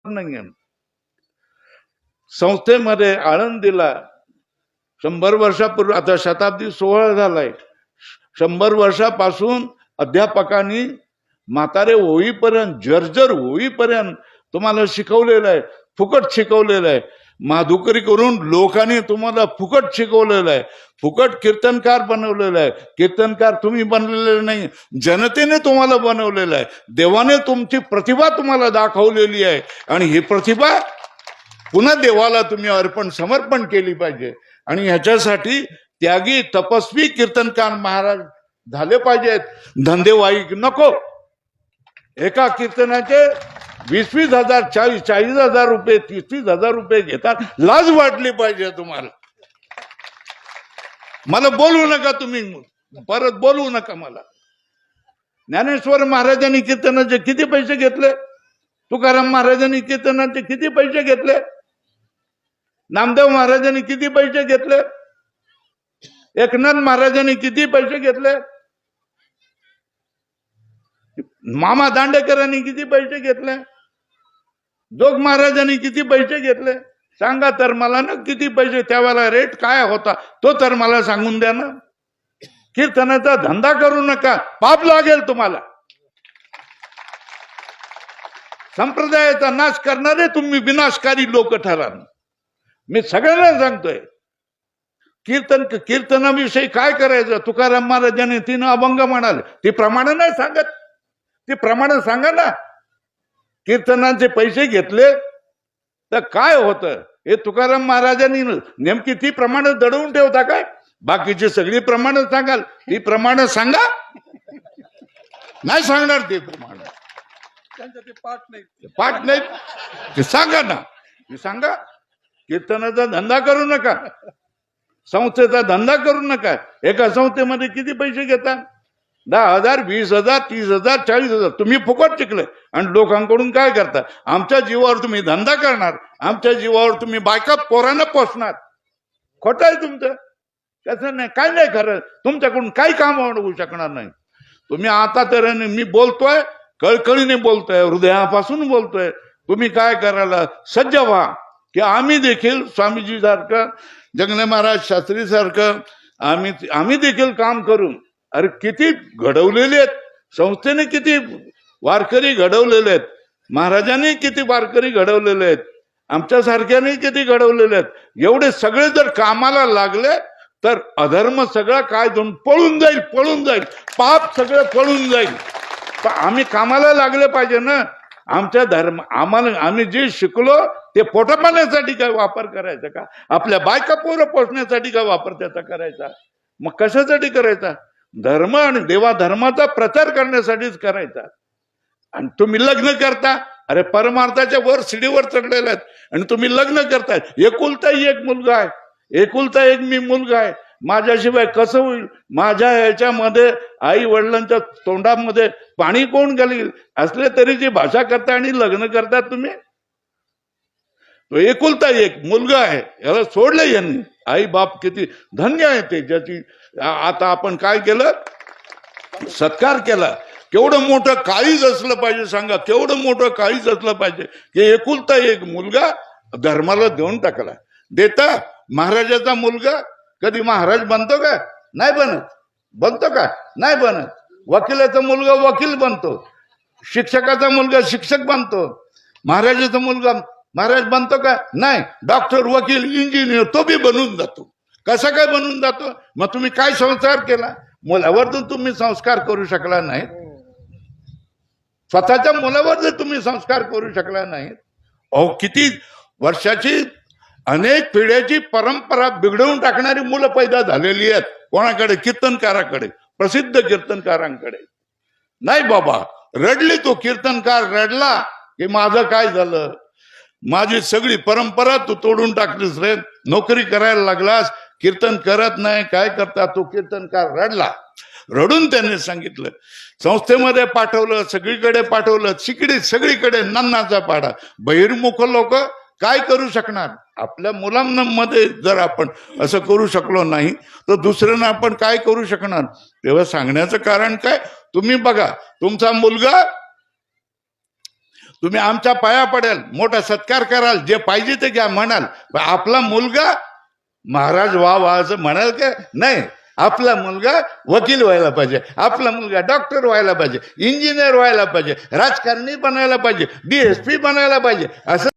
नाही. संस्थेमध्ये आळंदीला 100 वर्षापूर्वी, आता शताब्दी सोहळा झालाय, 100 वर्षापासून अध्यापकांनी म्हातारे होईपर्यंत, जर्जर होईपर्यंत तुम्हाला शिकवलेलं आहे, फुकट शिकवलेलं आहे. माधुकरी करून लोकांनी तुम्हाला फुकट शिकवलेलं आहे, फुकट कीर्तनकार बनवलेलं आहे. कीर्तनकार तुम्ही बनलेले नाही, जनतेने तुम्हाला बनवलेलं आहे. देवाने तुमची प्रतिभा तुम्हाला दाखवलेली आहे आणि ही प्रतिभा पुन्हा देवाला तुम्ही समर्पण केली पाहिजे. आणि ह्याच्यासाठी त्यागी तपस्वी कीर्तनकार महाराज झाले पाहिजेत. धंदेवाईक नको. एका कीर्तनाचे 20-20 हजार, 40-40 हजार रुपये, 30-30 हजार रुपये घेतात. लाज वाटली पाहिजे तुम्हाला. मला बोलू नका, तुम्ही परत बोलू नका मला. ज्ञानेश्वर महाराजांनी कीर्तनाचे किती पैसे घेतले? तुकाराम महाराजांनी कीर्तनाचे किती पैसे घेतले? नामदेव महाराजांनी किती पैसे घेतले? एकनाथ महाराजांनी किती पैसे घेतले? मामा दांडेकरांनी किती पैसे घेतले? जोग महाराजांनी किती पैसे घेतले? सांगा तर मला ना, किती पैसे, त्यावेळेला रेट काय होता तो तर मला सांगून द्या ना. कीर्तनाचा धंदा करू नका, पाप लागेल तुम्हाला. संप्रदायाचा नाश करणारे तुम्ही विनाशकारी लोक ठराल. मी सगळ्यांना सांगतोय, कीर्तनाविषयी काय करायचं. तुकाराम महाराजांनी 3 अभंग म्हणाले, ती प्रमाण नाही सांगत, ती प्रमाण सांगा ना. कीर्तनाचे पैसे घेतले तर काय होतं हे तुकाराम महाराजांनी नेमकी ती प्रमाण दडवून ठेवता काय? बाकीची सगळी प्रमाण सांगाल, ती प्रमाण सांगा. नाही सांगणार ते प्रमाण, त्यांचं ते पाठ नाही ते सांगा ना, ते सांगा. कीर्तनाचा धंदा करू नका, संस्थेचा धंदा करू नका. एका संस्थेमध्ये किती पैसे घेतात? 10,000, 20,000, 30,000, 40,000. तुम्ही फुकट शिकले आणि लोकांकडून काय करता? आमच्या जीवावर तुम्ही धंदा करणार, आमच्या जीवावर तुम्ही बायका पोरांना पोसणार. खोटं आहे तुमचं. कसं नाही, काय नाही खरं. तुमच्याकडून काही काम होऊ शकणार नाही. तुम्ही आता तर मी बोलतोय, कळकळीने बोलतोय, हृदयापासून बोलतोय. तुम्ही काय करायला सज्ज व्हा की आम्ही देखील स्वामीजी सारखं, जंगले महाराज शास्त्री सारखं आम्ही देखील काम करू. अरे किती घडवलेले आहेत संस्थेने, किती वारकरी घडवलेले आहेत, महाराजांनी किती वारकरी घडवलेले आहेत, आमच्या सारख्याने किती घडवलेले आहेत. एवढे सगळे जर कामाला लागले तर अधर्म सगळा काय जाऊन पळून जाईल, पाप सगळं पळून जाईल. आम्ही कामाला लागले पाहिजे ना. आमच्या आम्ही जे शिकलो ते पोटा पाण्यासाठी काय वापर करायचा का? आपल्या बायका पोरं पोसण्यासाठी काय वापर त्याचा करायचा? मग कशासाठी करायचा? धर्म आणि देवा धर्माचा प्रचार करण्यासाठीच करायचा. आणि तुम्ही लग्न करता, अरे परमार्थाच्या वर शिडीवर चढलेला आहेत आणि तुम्ही लग्न करताय. एकुलता एक मुलगा आहे, एकुलता एक मी मुलगा आहे, माझ्याशिवाय कसं होईल? माझ्या ह्याच्यामध्ये आई वडिलांच्या तोंडामध्ये पाणी कोण घालील? असले तरी जी भाषा करता आणि लग्न करता तुम्ही. तो एकुलता एक मुलगा आहे, याला सोडलं यांनी. आई बाप किती धन्य आहे ते, ज्याची आता आपण काय केलं, सत्कार केला. केवढं मोठं काळीज असलं पाहिजे सांगा, केवढं मोठं काळीज असलं पाहिजे की एकुलता एक मुलगा धर्माला देऊन टाकला. देता महाराजाचा मुलगा कधी महाराज बनतो का? नाही बनत. बनतो का? नाही बनत. वकिलाचा मुलगा वकील बनतो, शिक्षकाचा मुलगा शिक्षक बनतो. महाराजाचा मुलगा महाराज बनतो का? नाही. डॉक्टर, वकील, इंजिनियर तो बी बनून जातो. कसा काय बनून जातो? मग तुम्ही काय संस्कार केला? मुलावर तर तुम्ही संस्कार करू शकला नाही. स्वतःच्या मुलावर जर तुम्ही संस्कार करू शकला नाही, अहो किती वर्षाची, अनेक पिढ्याची परंपरा बिघडवून टाकणारी मुलं पैदा झालेली आहेत. कोणाकडे? कीर्तनकाराकडे, प्रसिद्ध कीर्तनकारांकडे. नाही बाबा, रडली तो कीर्तनकार, रडला की माझं काय झालं, माझी सगळी परंपरा तू तोडून टाकलीस रे, नोकरी करायला लागलास, कीर्तन करत नाही, काय करता? तो कीर्तनकार रडला. रडून त्यांनी सांगितलं, संस्थेमध्ये पाठवलं, सगळीकडे पाठवलं, सगळीकडे नन्नाचा पाडा. बहिर्मुख लोक काय करू शकणार? आपल्या मुलांमध्ये जर आपण असं करू शकलो नाही तर दुसऱ्यांना आपण काय करू शकणार? तेव्हा सांगण्याचं कारण काय? तुम्ही बघा, तुमचा मुलगा तुम्ही आमच्या पाया पडेल, मोठा सत्कार कराल, जे पाहिजे ते घ्या म्हणाल, पण आपला मुलगा महाराज वा असं म्हणाल का? नाही. आपला मुलगा वकील व्हायला पाहिजे, आपला मुलगा डॉक्टर व्हायला पाहिजे, इंजिनियर व्हायला पाहिजे, राजकारणी बनायला पाहिजे, DSP बनायला पाहिजे, असं